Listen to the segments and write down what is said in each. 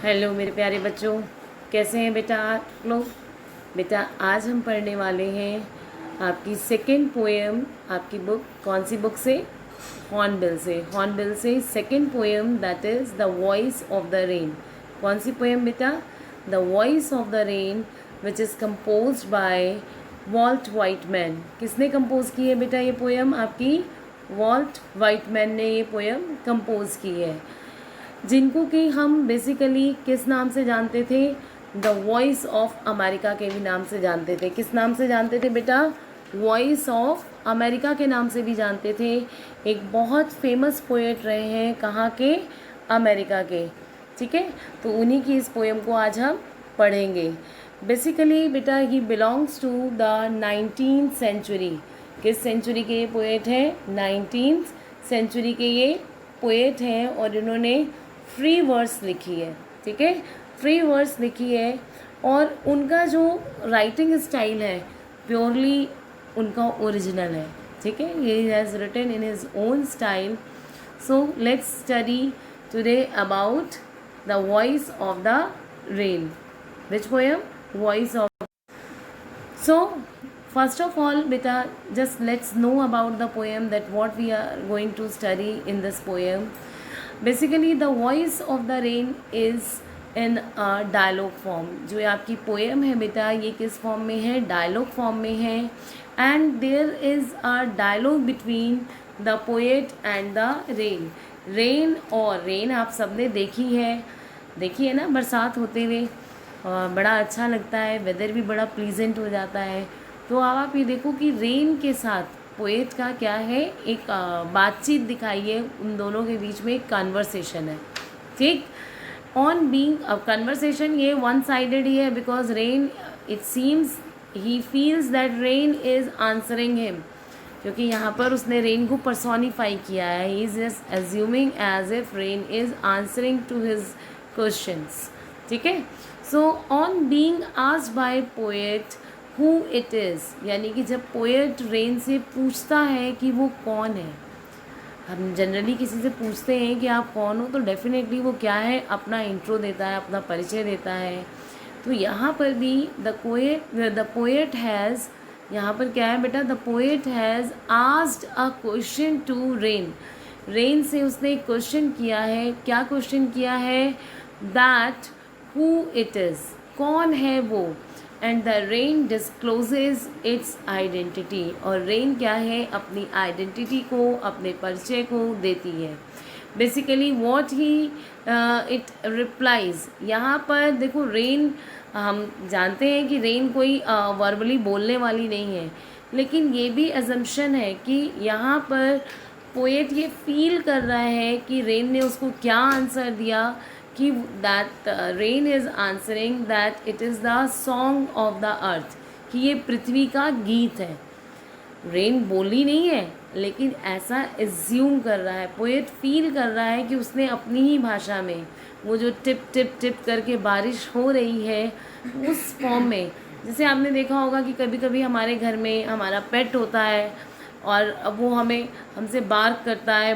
Hello मेरे प्यारे बच्चों, कैसे हैं बेटा आप लोग। बेटा आज हम पढ़ने वाले हैं आपकी सेकंड पोएम। आपकी बुक कौन सी बुक से? हॉर्नबिल से second poem, that is the voice of the rain. कौन सी पोएम बेटा? The voice of the rain, which is composed bye vault Whiteman. किसने कंपोज की है बेटा ये पोएम? आपकी वॉल्ट वाइटमैन ने ये पोएम कंपोज की है, जिनको कि हम बेसिकली किस नाम से जानते थे? द वॉइस ऑफ अमेरिका के भी नाम से जानते थे। किस नाम से जानते थे बेटा? वॉइस ऑफ अमेरिका के नाम से भी जानते थे। एक बहुत फेमस पोएट रहे हैं, कहाँ के? अमेरिका के। ठीक है, तो उन्हीं की इस पोएम को आज हम पढ़ेंगे। बेसिकली बेटा ही belongs to the 19th century. किस सेंचुरी के ये पोएट हैं? 19th सेंचुरी के ये पोएट हैं और इन्होंने फ्री वर्स लिखी है। ठीक है, फ्री वर्स लिखी है और उनका जो राइटिंग स्टाइल है प्योरली उनका ओरिजिनल है। ठीक है, ये has written in his own style. So let's study today about the voice of the rain. Which poem? Voice of. So, first of all, beta, just let's know about the poem, that what we are going to study in this poem. Basically, the voice of the rain is in a dialogue form. जो आपकी poem है बेटा, ये किस form में है? dialogue form में है। And there is a dialogue between the poet and the rain. rain और rain आप सबने देखी है ना, बरसात होते हुए और बड़ा अच्छा लगता है, वेदर भी बड़ा प्लीजेंट हो जाता है। तो अब आप ये देखो कि रेन के साथ पोएट का क्या है, एक बातचीत दिखाई है, उन दोनों के बीच में एक कन्वर्सेशन है। ठीक, ऑन बीइंग अब कन्वर्सेशन ये वन साइडेड ही है, because rain it seems he feels that rain is answering him, क्योंकि यहाँ पर उसने रेन को पर्सोनीफाई किया है। He is just assuming as if rain is answering to his questions. ठीक है, so on being asked by poet who it is, यानी कि जब पोएट रेन से पूछता है कि वो कौन है। हम जनरली किसी से पूछते हैं कि आप कौन हो, तो डेफिनेटली वो क्या है, अपना इंट्रो देता है, अपना परिचय देता है। तो यहाँ पर भी द पोएट हैज़, यहाँ पर क्या है बेटा? The poet has asked a question to rain. Rain से उसने एक क्वेश्चन किया है। क्या क्वेश्चन किया है? दैट who it is, कौन है वो। And the rain discloses it's identity, और रेन क्या है, अपनी आइडेंटिटी को, अपने परिचय को देती है। Basically what he it replies. यहाँ पर देखो रेन, हम जानते हैं कि रेन कोई वर्बली बोलने वाली नहीं है, लेकिन ये भी अजम्पशन है कि यहाँ पर पोएट ये फील कर रहा है कि रेन ने उसको क्या आंसर दिया, कि that rain is answering that it is the song of the अर्थ, कि ये पृथ्वी का गीत है। रेन बोली नहीं है, लेकिन ऐसा एज्यूम कर रहा है, पोएट फील कर रहा है कि उसने अपनी ही भाषा में वो जो टिप टिप टिप करके बारिश हो रही है उस फॉर्म में। जैसे आपने देखा होगा कि कभी कभी हमारे घर में हमारा पेट होता है और अब वो हमसे बार्क करता है,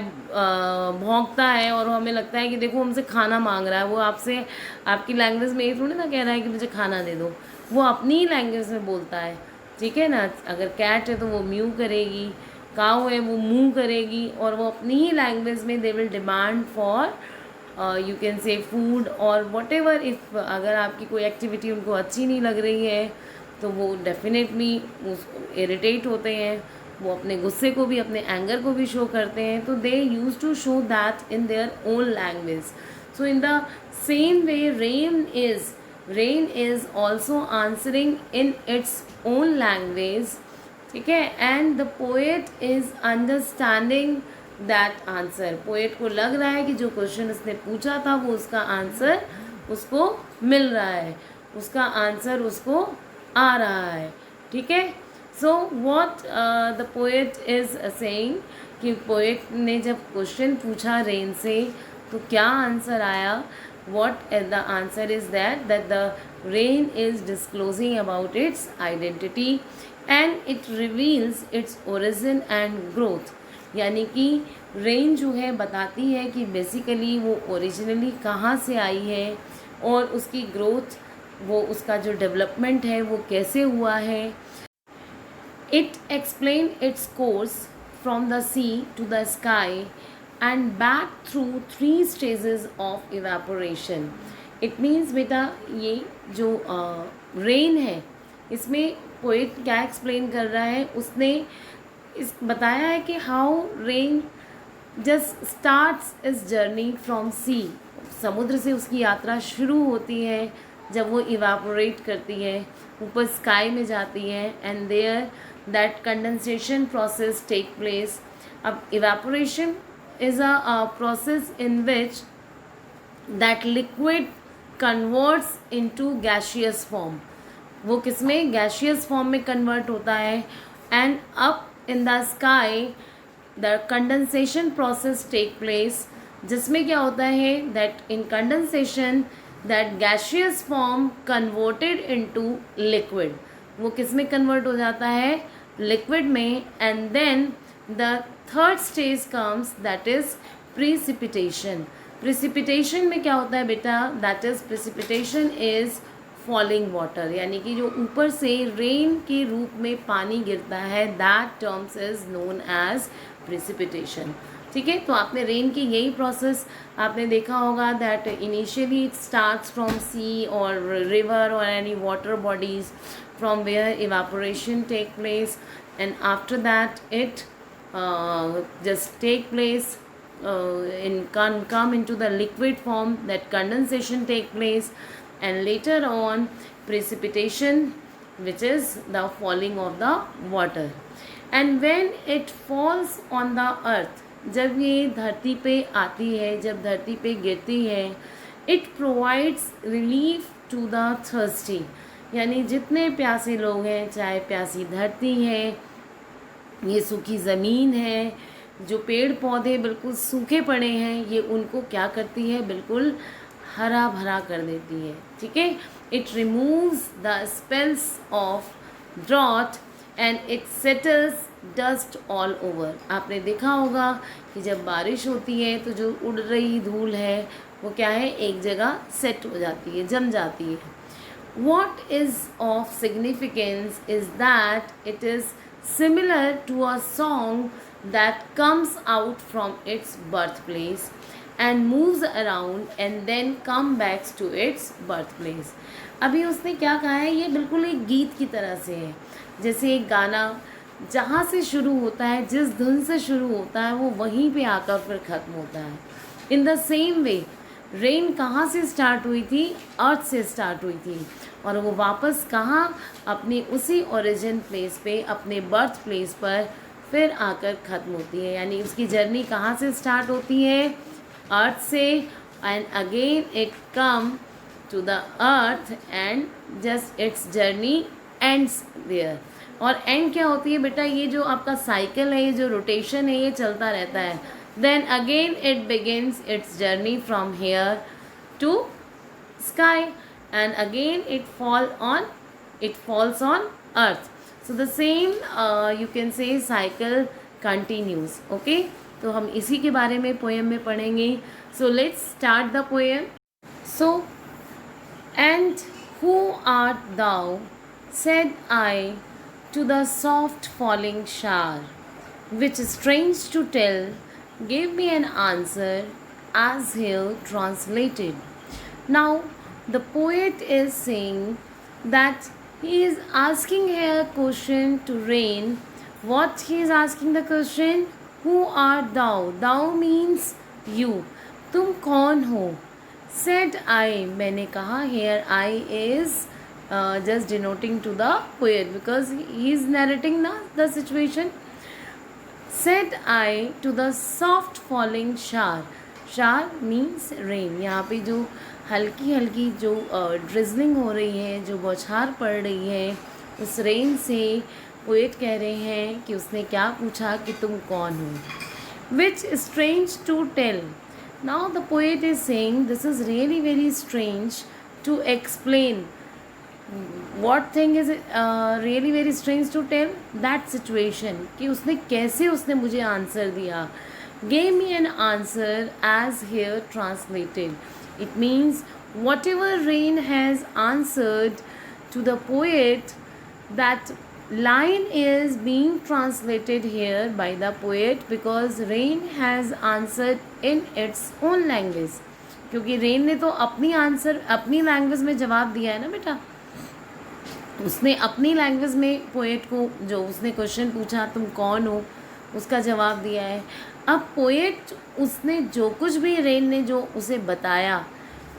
भौंकता है, और हमें लगता है कि देखो हमसे खाना मांग रहा है। वो आपसे, आपकी लैंग्वेज में ये थोड़ी ना कह रहा है कि मुझे खाना दे दो, वो अपनी ही लैंग्वेज में बोलता है। ठीक है ना, अगर कैट है तो वो म्यू करेगी, काऊ है वो मूव करेगी, और वो अपनी ही लैंग्वेज में they will demand for you can से फूड और वट एवर। इफ़ अगर आपकी कोई एक्टिविटी उनको अच्छी नहीं लग रही है तो वो डेफिनेटली इरिटेट होते हैं, वो अपने गुस्से को भी, अपने एंगर को भी शो करते हैं। तो they use to show that in their own language. So in the same way rain is also answering in its own language. ठीक है, and the poet is understanding that answer. Poet को लग रहा है कि जो क्वेश्चन उसने पूछा था वो उसका आंसर उसको मिल रहा है, उसका आंसर उसको आ रहा है। ठीक है, so what the poet is saying, कि पोएट ने जब क्वेश्चन पूछा रेन से तो क्या आंसर आया? What the answer is that the rain is disclosing about it's identity and it reveals its origin and growth. यानी कि रेन जो है बताती है कि बेसिकली वो ओरिजिनली कहाँ से आई है, और उसकी ग्रोथ, वो उसका जो डेवलपमेंट है वो कैसे हुआ है. It explained its course from the sea to the sky and back through 3 stages of evaporation. It means बेटा ये जो रेन है, इसमें पोइट क्या एक्सप्लेन कर रहा है, उसने इस बताया है कि हाउ रेन जस्ट स्टार्ट्स इस जर्नी फ्रॉम सी. समुद्र से उसकी यात्रा शुरू होती है जब वो इवापोरेट करती है, ऊपर स्काई में जाती है, and there that condensation process take place. अब evaporation is a process in which that liquid converts into gaseous form. वो किसमें, गैशियस फॉर्म में कन्वर्ट होता है. And up in the sky the condensation process take place, जिसमें क्या होता है that in condensation that gaseous form converted into liquid. वो किस में कन्वर्ट हो जाता है, लिक्विड में. And then the third stage comes that is precipitation. Precipitation में क्या होता है बेटा, that is precipitation is falling water, यानी कि जो ऊपर से रेन के रूप में पानी गिरता है, that terms is known as precipitation. ठीक है, तो आपने रेन की यही प्रोसेस आपने देखा होगा that initially it starts from sea और रिवर और any water bodies from where evaporation take place, and after that it just take place come into the liquid form, that condensation take place, and later on precipitation, which is the falling of the water. And when it falls on the earth, जब ये धरती पे आती है, जब धरती पे गिरती है, it provides relief to the thirsty, यानी जितने प्यासे लोग हैं, चाहे प्यासी धरती है, ये सूखी ज़मीन है, जो पेड़ पौधे बिल्कुल सूखे पड़े हैं, ये उनको क्या करती है, बिल्कुल हरा भरा कर देती है. ठीक है, it removes the spells of drought and it settles dust all over. आपने देखा होगा कि जब बारिश होती है तो जो उड़ रही धूल है वो क्या है, एक जगह सेट हो जाती है, जम जाती है. What is of significance is that it is similar to a song that comes out from its birthplace and moves around and then come back to its birthplace. अभी उसने क्या कहा है, ये बिल्कुल एक गीत की तरह से है. जैसे एक गाना जहाँ से शुरू होता है, जिस धुन से शुरू होता है, वो वहीं पे आकर फिर ख़त्म होता है. इन द सेम वे रेन कहाँ से स्टार्ट हुई थी, अर्थ से स्टार्ट हुई थी, और वो वापस कहाँ, अपने उसी ओरिजिन प्लेस पे, अपने बर्थ प्लेस पर फिर आकर ख़त्म होती है. यानी उसकी जर्नी कहाँ से स्टार्ट होती है, अर्थ से, and again it come to the earth and just its journey ends there. और एंड क्या होती है बेटा, ये जो आपका साइकिल है, ये जो रोटेशन है, ये चलता रहता है. Then again it begins its journey from here to sky, and again it falls on earth. So the same you can say cycle continues. Okay, तो हम इसी के बारे में पोएम में पढ़ेंगे. So let's start the poem. So, and who art thou, said I to the soft falling shower, which strange to tell gave me an answer as here translated. Now the poet is saying that he is asking here a question to rain. What he is asking the question? Who art thou? Thou means you. तुम कौन हो? Said I, मैंने कहा. Here I is just denoting to the poet because he is narrating the situation. Said I to the soft falling shower. Shower means rain. यहाँ पे जो हल्की हल्की जो ड्रिजलिंग हो रही है, जो बौछार पड़ रही है, उस रेन से पोएट कह रहे हैं कि उसने क्या पूछा कि तुम कौन हो. Which strange to tell. Now the poet is saying this is really very strange to explain. What thing is really very strange to tell that situation, कि उसने कैसे उसने मुझे आंसर दिया. gave me an answer as here translated. It means whatever rain has answered to the poet, that line is being translated here by the poet because rain has answered in its own language. क्योंकि rain ने तो अपनी answer अपनी language में जवाब दिया है ना बेटा, उसने अपनी लैंग्वेज में पोएट को जो उसने क्वेश्चन पूछा तुम कौन हो उसका जवाब दिया है। अब पोएट उसने जो कुछ भी रेन ने जो उसे बताया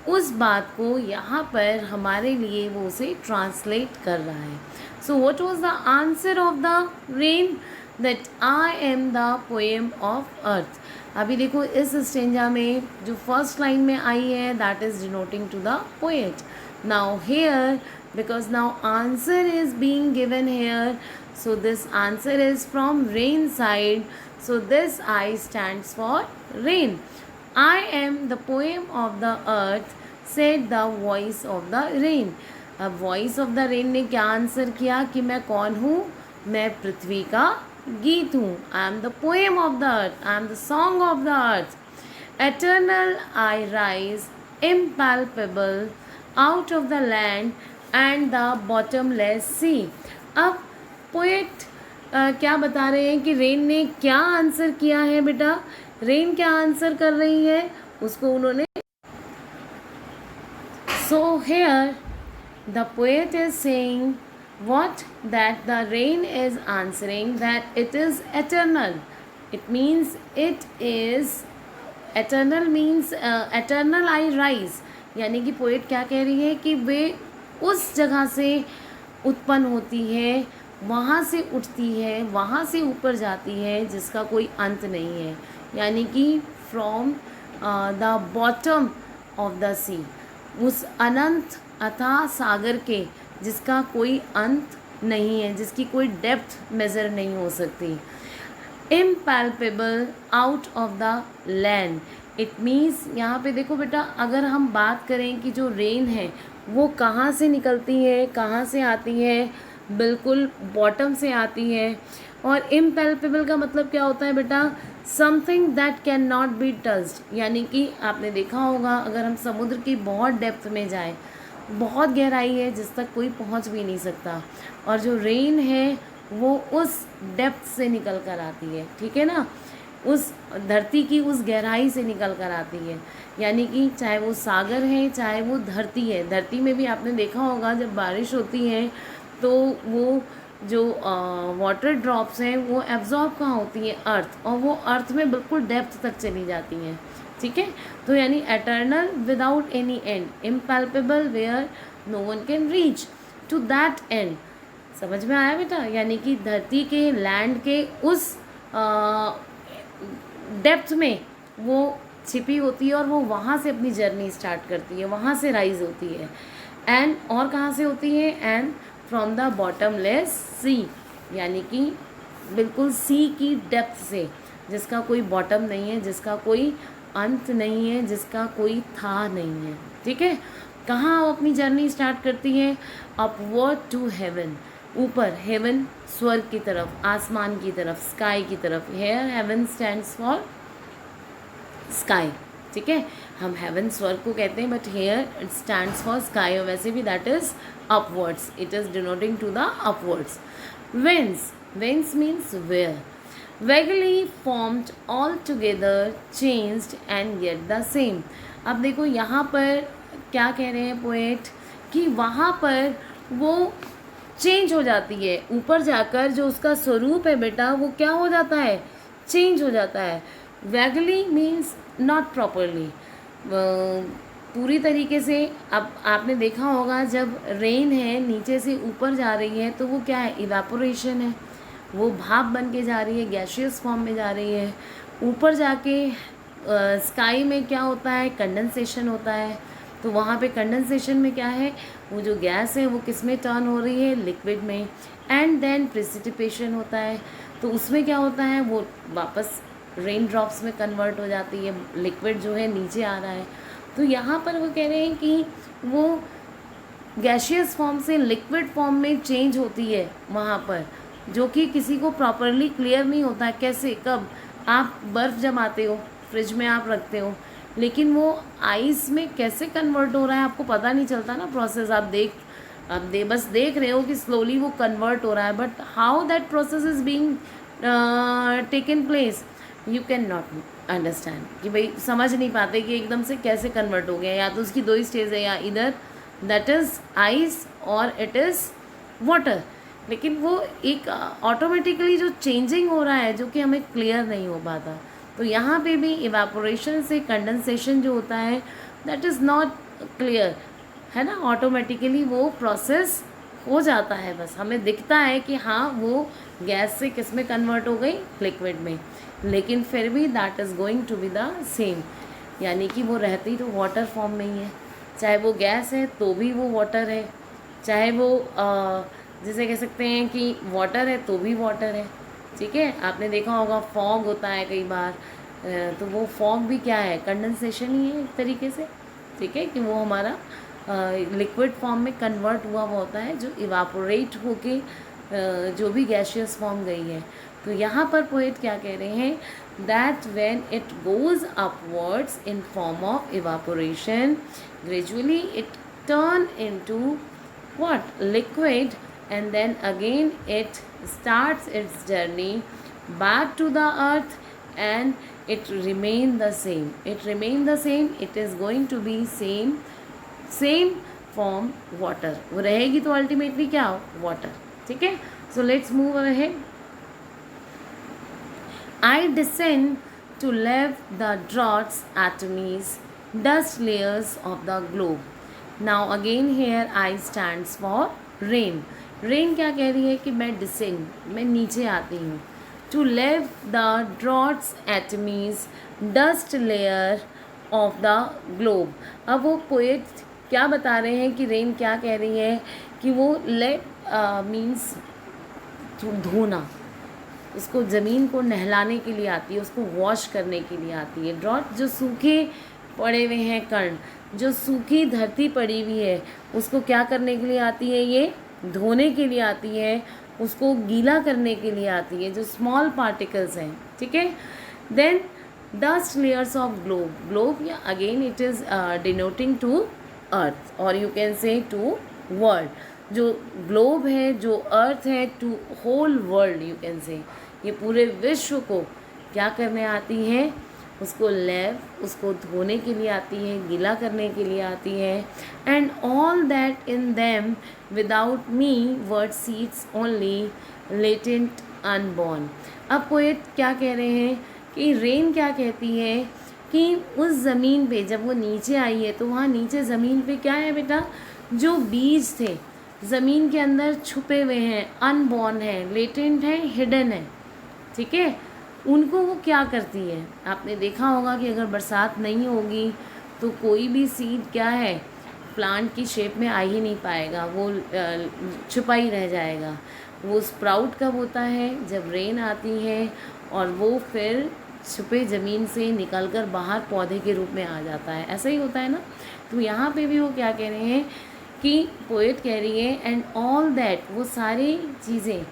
उस बात को यहाँ पर हमारे लिए वो उसे ट्रांसलेट कर रहा है। So what was the answer of the rain? That I am the poem of earth. अभी देखो इस स्टेंजा में जो फर्स्ट लाइन में आई है that is denoting to the poet. Now here, because now answer is being given here, so this answer is from rain side, so this I stands for rain. I am the poem of the earth, said the voice of the rain. अब voice of the rain ने क्या answer किया कि मैं कौन हूँ? मैं पृथ्वी का गीत हूँ। I am the poem of the earth, I am the song of the earth. Eternal I rise, impalpable, out of the land and the bottomless sea. अब पोएट क्या बता रहे हैं कि रेन ने क्या आंसर किया है बेटा? रेन क्या आंसर कर रही है उसको उन्होंने। So here the poet is saying what? That the rain is answering that it is eternal. It means it is eternal means eternal I rise. यानी कि पोएट क्या कह रही है कि वे उस जगह से उत्पन्न होती है, वहाँ से उठती है, वहाँ से ऊपर जाती है जिसका कोई अंत नहीं है। यानी कि from the bottom of the sea, उस अनंत अथाह सागर के जिसका कोई अंत नहीं है, जिसकी कोई डेप्थ मेज़र नहीं हो सकती। Impalpable out of the land, it means यहाँ पे देखो बेटा, अगर हम बात करें कि जो रेन है वो कहाँ से निकलती है, कहाँ से आती है, बिल्कुल बॉटम से आती है। और इम्पैल्पेबल का मतलब क्या होता है बेटा? Something that can not be touched. यानी कि आपने देखा होगा अगर हम समुद्र की बहुत डेप्थ में जाएं, बहुत गहराई है जिस तक कोई पहुंच भी नहीं सकता, और जो रेन है वो उस डेप्थ से निकल कर आती है, ठीक है ना, उस धरती की उस गहराई से निकल कर आती है। यानी कि चाहे वो सागर है चाहे वो धरती है, धरती में भी आपने देखा होगा जब बारिश होती है तो वो जो वाटर ड्रॉप्स हैं वो एब्जॉर्ब कहाँ होती हैं? अर्थ, और वो अर्थ में बिल्कुल डेप्थ तक चली जाती हैं, ठीक है। तो यानी eternal without any end, impalpable where no one can reach to that end. समझ में आया बेटा? यानी कि धरती के, लैंड के उस डेप्थ में वो छिपी होती है और वो वहाँ से अपनी जर्नी स्टार्ट करती है, वहाँ से राइज होती है। एंड और कहाँ से होती है? एंड फ्रॉम द बॉटमलेस सी, यानी कि बिल्कुल सी की डेप्थ से, जिसका कोई बॉटम नहीं है, जिसका कोई अंत नहीं है, जिसका कोई था नहीं है, ठीक है। कहाँ वो अपनी जर्नी स्टार्ट करती है? अपवर्ड टू हेवन, ऊपर, हेवन स्वर्ग की तरफ, आसमान की तरफ, स्काई की तरफ। Here heaven stands for sky, ठीक है। हम हेवन स्वर्ग को कहते हैं, but here it stands for sky, और वैसे भी that is upwards, it is denoting to the upwards. Whence, whence means where, vaguely formed all together, changed and yet the same. अब देखो यहाँ पर क्या कह रहे हैं पोएट कि वहाँ पर वो चेंज हो जाती है, ऊपर जाकर जो उसका स्वरूप है बेटा वो क्या हो जाता है? चेंज हो जाता है। वैगली मीन्स नॉट प्रॉपरली, पूरी तरीके से। अब आपने देखा होगा जब रेन है नीचे से ऊपर जा रही है तो वो क्या है? इवेपोरेशन है, वो भाप बन के जा रही है, गैशियस फॉर्म में जा रही है। ऊपर जाके स्काई में क्या होता है? कंडेंसेशन होता है। तो वहाँ पे कंडेंसेशन में क्या है? वो जो गैस है वो किस में टर्न हो रही है? लिक्विड में। एंड देन प्रेसिपिटेशन होता है, तो उसमें क्या होता है? वो वापस रेन ड्रॉप्स में कन्वर्ट हो जाती है, लिक्विड जो है नीचे आ रहा है। तो यहाँ पर वो कह रहे हैं कि वो गैशियस फॉर्म से लिक्विड फॉर्म में चेंज होती है वहाँ पर, जो कि किसी को प्रॉपरली क्लियर नहीं होता है। कैसे? कब आप बर्फ़ जमाते हो, फ्रिज में आप रखते हो, लेकिन वो आइस में कैसे कन्वर्ट हो रहा है आपको पता नहीं चलता ना प्रोसेस। आप बस देख रहे हो कि स्लोली वो कन्वर्ट हो रहा है, but how that process is being taken place you can not understand, कि भाई समझ नहीं पाते कि एकदम से कैसे कन्वर्ट हो गया। या तो उसकी दो ही स्टेज है, या इधर दैट इज़ आइस और इट इज़ वाटर, लेकिन वो एक ऑटोमेटिकली जो चेंजिंग हो रहा है जो कि हमें क्लियर नहीं हो पाता। तो यहाँ पे भी इवापोरेशन से कंडेंसेशन जो होता है दैट इज़ नॉट क्लियर, है ना। ऑटोमेटिकली वो प्रोसेस हो जाता है, बस हमें दिखता है कि हाँ वो गैस से किस में कन्वर्ट हो गई, लिक्विड में, लेकिन फिर भी that is going to be the same, यानी कि वो रहती तो वाटर फॉर्म में ही है। चाहे वो गैस है तो भी वो वाटर है, चाहे वो जैसे कह सकते हैं कि वाटर है तो भी वाटर है। ठीक है, आपने देखा होगा फॉग होता है कई बार, तो वो फॉग भी क्या है, कंडेंसेशन ही है एक तरीके से। ठीक है, कि वो हमारा लिक्विड फॉर्म में कन्वर्ट हुआ होता है, जो इवापोरेट होके जो भी गैशियस फॉर्म गई है। तो यहाँ पर पोएट क्या कह रहे हैं, that when it goes upwards in form of evaporation gradually it turn into what, liquid, and then again it starts its journey back to the earth and it remain the same, it is going to be same form water, वो रहेगी तो ultimately क्या, water. ठीक है, so let's move ahead. I descend to leave the dross atomies, dust layers of the globe. Now again here I stands for rain. Rain क्या कह रही है कि मैं डिसेंड, मैं नीचे आती हूँ, to lave the droughts atomies dust layer of the globe. अब वो पोएट क्या बता रहे हैं कि रेन क्या कह रही है कि वो लेव मीन्स धोना, उसको ज़मीन को नहलाने के लिए आती है, उसको वॉश करने के लिए आती है। ड्रॉट जो सूखे पड़े हुए हैं कण, जो सूखी धरती पड़ी हुई है, उसको क्या करने के लिए आती है, ये धोने के लिए आती है, उसको गीला करने के लिए आती है, जो स्मॉल पार्टिकल्स हैं। ठीक है, then dust layers of globe, globe या again it is denoting to earth और you can say to world. जो ग्लोब है, जो अर्थ है, to whole world you can say, ये पूरे विश्व को क्या करने आती है, उसको लेव, उसको धोने के लिए आती है, गीला करने के लिए आती है। And all that in them without me word seeds only latent unborn. अब पोएट क्या कह रहे हैं कि रेन क्या कहती है कि उस ज़मीन पे जब वो नीचे आई है तो वहाँ नीचे ज़मीन पे क्या है बेटा, जो बीज थे ज़मीन के अंदर छुपे हुए हैं, अनबॉर्न है, लेटेंट है, हिडन है। ठीक है, उनको वो क्या करती है, आपने देखा होगा कि अगर बरसात नहीं होगी तो कोई भी सीड क्या है, प्लांट की शेप में आ ही नहीं पाएगा, वो छुपा ही रह जाएगा। वो स्प्राउट कब होता है, जब रेन आती है और वो फिर छुपे ज़मीन से निकलकर बाहर पौधे के रूप में आ जाता है, ऐसा ही होता है ना। तो यहाँ पे भी वो क्या कह रहे हैं कि पोएट कह रही है एंड ऑल दैट, वो सारी चीज़ें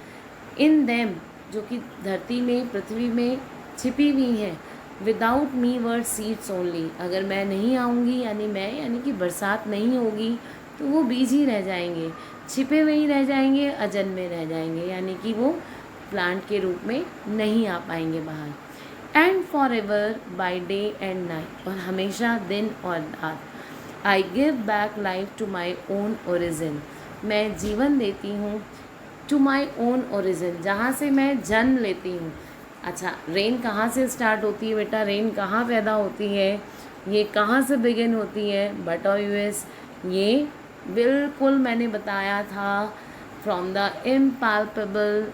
इन देम, जो कि धरती में, पृथ्वी में छिपी हुई हैं, without me word seeds only, अगर मैं नहीं आऊँगी यानी कि बरसात नहीं होगी तो वो बीज ही रह जाएंगे, छिपे हुए ही रह जाएंगे, अजन्मे रह जाएंगे, यानी कि वो प्लांट के रूप में नहीं आ पाएंगे बाहर। And for ever by day and night, और हमेशा दिन और रात, I give back life to my own origin, मैं जीवन देती हूँ टू माई ओन ओरिजिन, जहाँ से मैं जन्म लेती हूँ। अच्छा, रेन कहाँ से स्टार्ट होती है बेटा, रेन कहाँ पैदा होती है, ये कहाँ से बिगिन होती है, बताओ यूएस, ये बिल्कुल मैंने बताया था फ्रॉम द इम्पाल्पेबल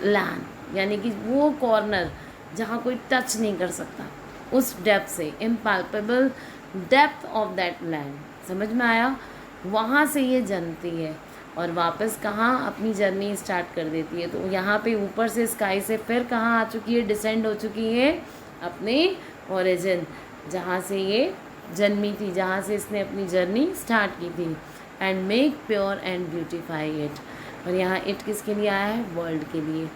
लैंड, यानी कि वो कॉर्नर जहाँ कोई टच नहीं कर सकता, उस डेप्थ से, impalpable depth of that land, समझ में आया, वहाँ से ये जन्मती है और वापस कहाँ अपनी जर्नी स्टार्ट कर देती है। तो यहाँ पे ऊपर से स्काई से फिर कहाँ आ चुकी है, डिसेंड हो चुकी है अपने ओरिजिन, जहाँ से ये जन्मी थी, जहाँ से इसने अपनी जर्नी स्टार्ट की थी। And make pure and beautify it, और यहाँ इट किसके लिए आया है, वर्ल्ड के लिए।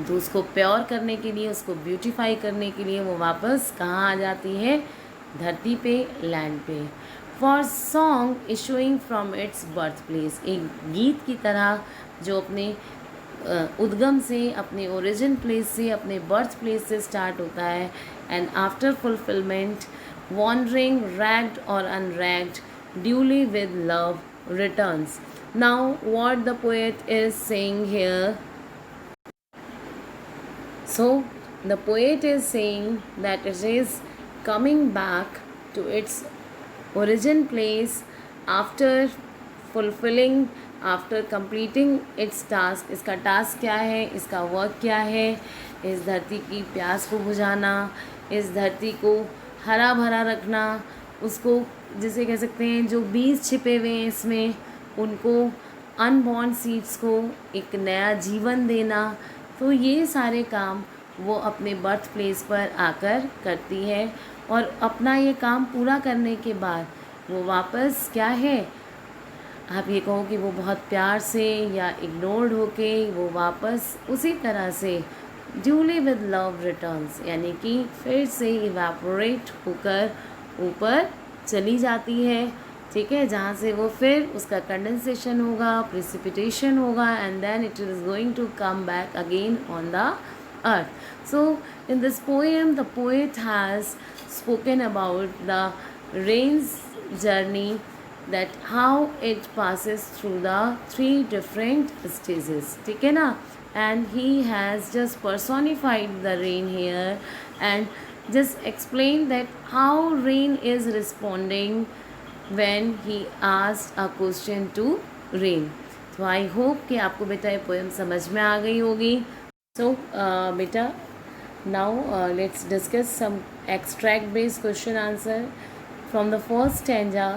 तो उसको प्योर करने के लिए, उसको ब्यूटीफाई करने के लिए वो वापस कहाँ आ जाती है, धरती पे, लैंड पे। For song issuing from its birth place, एक गीत की तरह जो अपने उद्गम से, अपने ओरिजिन प्लेस से, अपने बर्थ प्लेस से स्टार्ट होता है, and after fulfilment wandering reck'd और unreck'd duly with love returns. Now what the poet is saying here, so the poet is saying that it is coming back to its origin place after fulfilling, after completing its task. इसका task क्या है, इसका work क्या है, इस धरती की प्यास को बुझाना, इस धरती को हरा भरा रखना, उसको जिसे कह सकते हैं जो बीज छिपे हुए हैं इसमें, उनको अनबॉर्न सीड्स को एक नया जीवन देना। तो ये सारे काम वो अपने बर्थ प्लेस पर आकर करती है, और अपना ये काम पूरा करने के बाद वो वापस क्या है, आप ये कहो कि वो बहुत प्यार से या इग्नोर्ड होके वो वापस उसी तरह से ड्यूली विद लव रिटर्न्स, यानी कि फिर से इवेपोरेट होकर ऊपर चली जाती है, ठीक है, जहाँ से वो फिर उसका कंडेंसेशन होगा, प्रेसिपिटेशन होगा, and then it is going to come back again on the earth. So in this poem the poet has spoken about the rain's journey, that how it passes through the 3 different stages, ठीक है ना, and he has just personified the rain here and just explained that how rain is responding when he asked a question to rain. So I hope कि आपको बेटा ये poem समझ में आ गई होगी। So beta, now let's discuss some extract based question answer from the first stanza,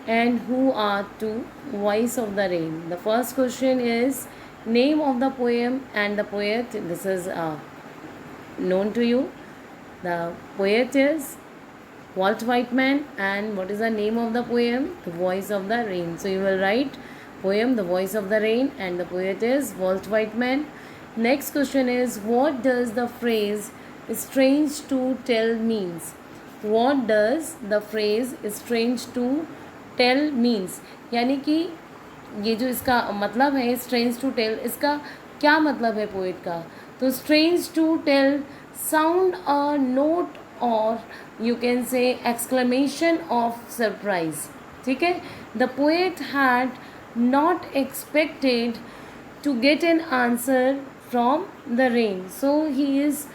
and who are two voice of the rain. The first question is name of the poem and the poet. This is known to you. The poet is Walt Whitman, and what is the name of the poem? The Voice of the Rain. So you will write poem The Voice of the Rain, and the poet is Walt Whitman. Next question is what does the phrase strange to tell means? What does the phrase strange to tell means? यानी कि ये जो इसका मतलब है strange to tell, इसका क्या मतलब है पोएट का? तो strange to tell sound a note or you can say exclamation of surprise, ठीक है। The poet had not expected to get an answer from the rain. So he is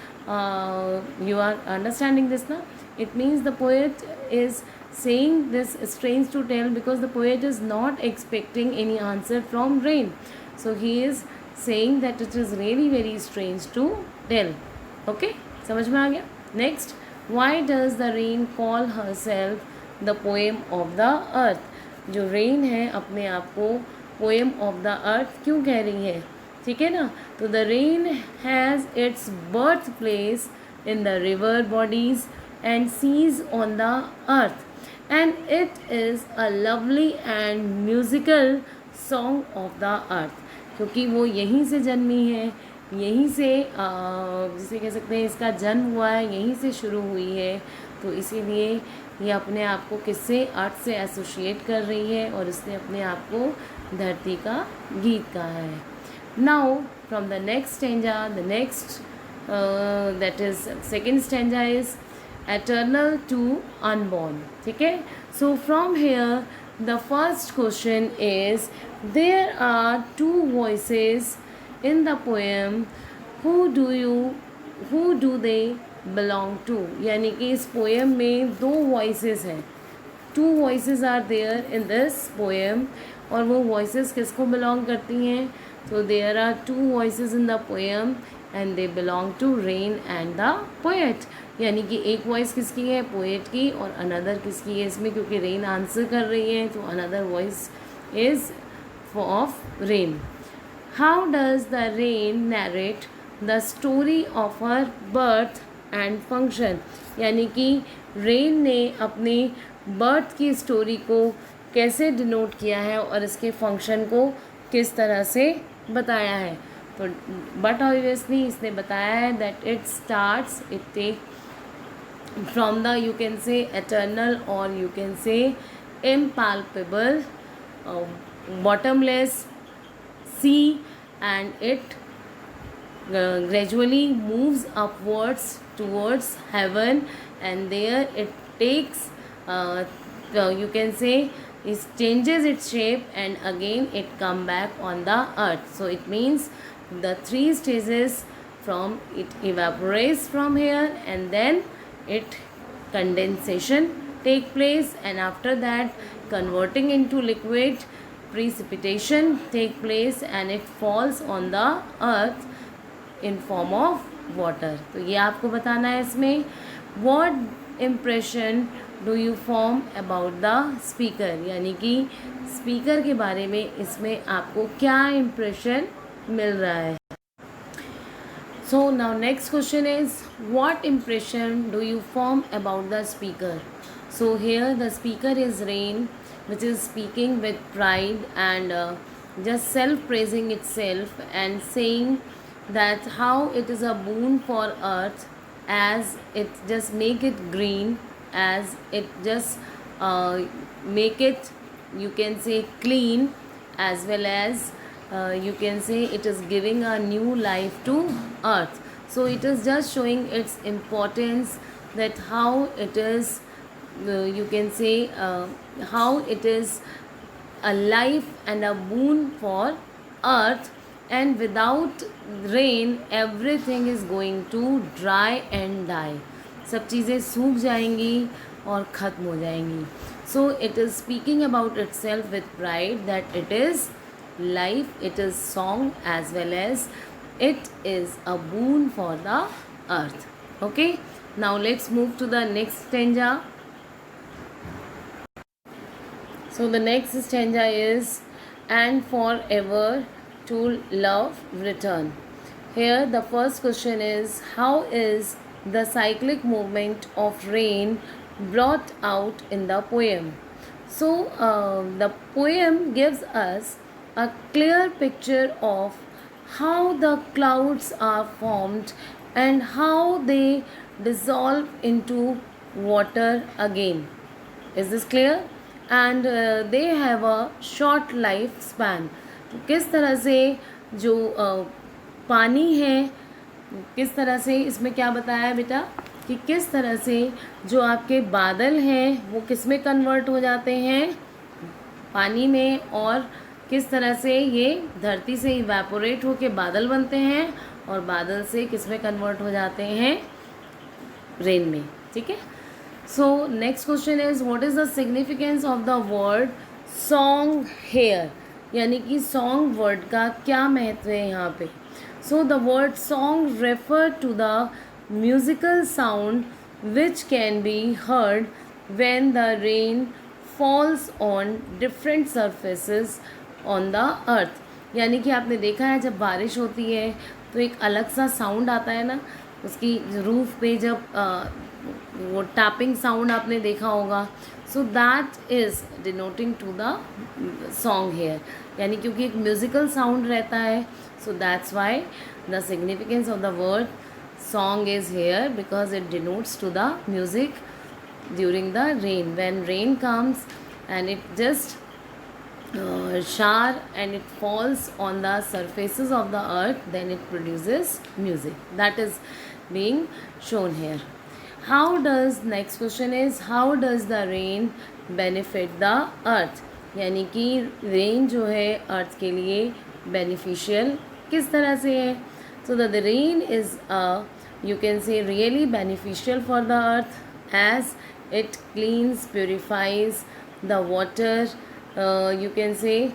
you are understanding this now? It means the poet is saying this strange to tell because the poet is not expecting any answer from rain. So he is saying that it is really very strange to tell. Okay, समझ में आ गया? Next, why does the rain call herself the poem of the earth? जो rain है अपने आप को poem of the earth क्यों कह रही है, ठीक है ना। तो the rain has its birth place in the river bodies and seas on the earth, and it is a lovely and musical song of the earth, क्योंकि वो यहीं से जन्मी है, यहीं से जिसे कह सकते हैं इसका जन्म हुआ है, यहीं से शुरू हुई है, तो इसीलिए ये अपने आप को किससे, अर्थ से एसोशिएट कर रही है, और इसने अपने आप को धरती का गीत कहा है। Now from the next stanza, the next that is second stanza is eternal to unborn, ठीक है। So from here the first question is there are 2 voices in the poem, who do they belong to, यानी कि इस poem में 2 voices हैं, 2 voices are there in this poem, और वो voices किसको belong करती हैं? So there are 2 voices in the poem and they belong to rain and the poet, यानी कि एक वॉइस किसकी है, पोएट की, और अनदर किसकी है इसमें, क्योंकि रेन आंसर कर रही है तो another voice is of rain. How does the rain narrate the story of her birth and function, यानी कि रेन ने अपने बर्थ की स्टोरी को कैसे डिनोट किया है और इसके फंक्शन को किस तरह से बताया है। तो बट ऑब्वियसली इसने बताया है that it starts it take from the, you can say, eternal, or you can say impalpable, uh, bottomless sea, and it gradually moves upwards towards heaven, and there it takes, you can say, it changes its shape, and again it come back on the earth. So it means the three stages: from it evaporates from here, and then it condensation take place, and after that converting into liquid, precipitation take place, and it falls on the earth in form of water. तो ये आपको बताना है इसमें. What impression do you form about the speaker, यानी कि speaker के बारे में इसमें आपको क्या इम्प्रेशन मिल रहा है. So now next question is what impression do you form about the speaker. So here the speaker is rain which is speaking with pride and just self praising itself and saying that how it is a boon for earth, as it just make it green, as it just make it, you can say, clean, as well as you can say it is giving a new life to earth. So it is just showing its importance, that how it is, you can say, how it is a life and a boon for earth, and without rain everything is going to dry and die. सब चीज़ें सूख जाएंगी और ख़त्म हो जाएंगी. So it is speaking about itself with pride that it is life, it is song, as well as it is a boon for the earth. Okay, now let's move to the next stanza. So the next stanza is and forever to love return. Here the first question is how is the cyclic movement of rain brought out in the poem. So the poem gives us a clear picture of how the clouds are formed and how they dissolve into water again. Is this clear? And they have a short life span. तो किस तरह से जो पानी है, किस तरह से इसमें क्या बताया है बेटा, कि किस तरह से जो आपके बादल हैं वो किस में कन्वर्ट हो जाते हैं, पानी में, और किस तरह से ये धरती से इवेपोरेट होके बादल बनते हैं, और बादल से किस में कन्वर्ट हो जाते हैं, रेन में. ठीक है. So next question is what is the significance of the word song here, यानी कि song word का क्या महत्व है यहाँ पे. So the word song refer to the musical sound which can be heard when the rain falls on different surfaces on the earth. यानी कि आपने देखा है जब बारिश होती है तो एक अलग सा साउंड आता है ना, उसकी रूफ पे जब वो टैपिंग साउंड आपने देखा होगा. So that is denoting to the song here, यानी क्योंकि एक म्यूज़िकल साउंड रहता है. So that's why the significance of the word song is here, because it denotes to the music during the rain. When rain comes and it just shower and it falls on the surfaces of the earth, then it produces music. That is being shown here. How does, next question is how does the rain benefit the earth, यानी कि rain जो है अर्थ के लिए beneficial किस तरह से है. So the rain is you can say really beneficial for the earth, as it cleans, purifies the water. You can say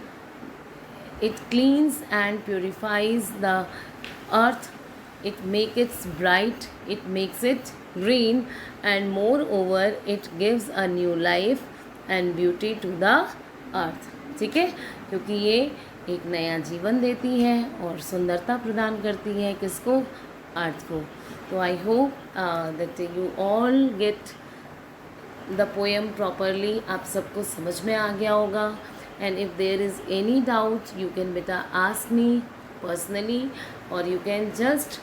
it cleans and purifies the earth, it makes it bright, it makes it green, and moreover it gives a new life and beauty to the earth. ठीक है, क्योंकि ये एक नया जीवन देती है और सुंदरता प्रदान करती है किसको, अर्थ को. तो I hope that you all get the poem properly. आप सबको समझ में आ गया होगा. And if there is any doubt you can बेटा ask me personally, or you can just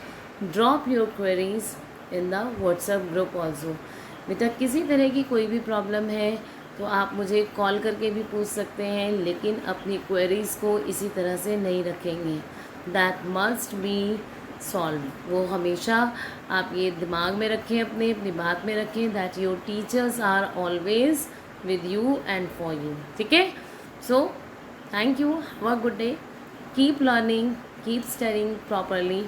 drop your queries in the WhatsApp group also. बेटा किसी तरह की कोई भी प्रॉब्लम है तो आप मुझे कॉल करके भी पूछ सकते हैं, लेकिन अपनी क्वेरीज़ को इसी तरह से नहीं रखेंगे. That must be solve. वो हमेशा आप ये दिमाग में रखें, अपनी बात में रखें, that your teachers are always with you and for you. ठीक है? So thank you, have a good day, keep learning, keep studying properly.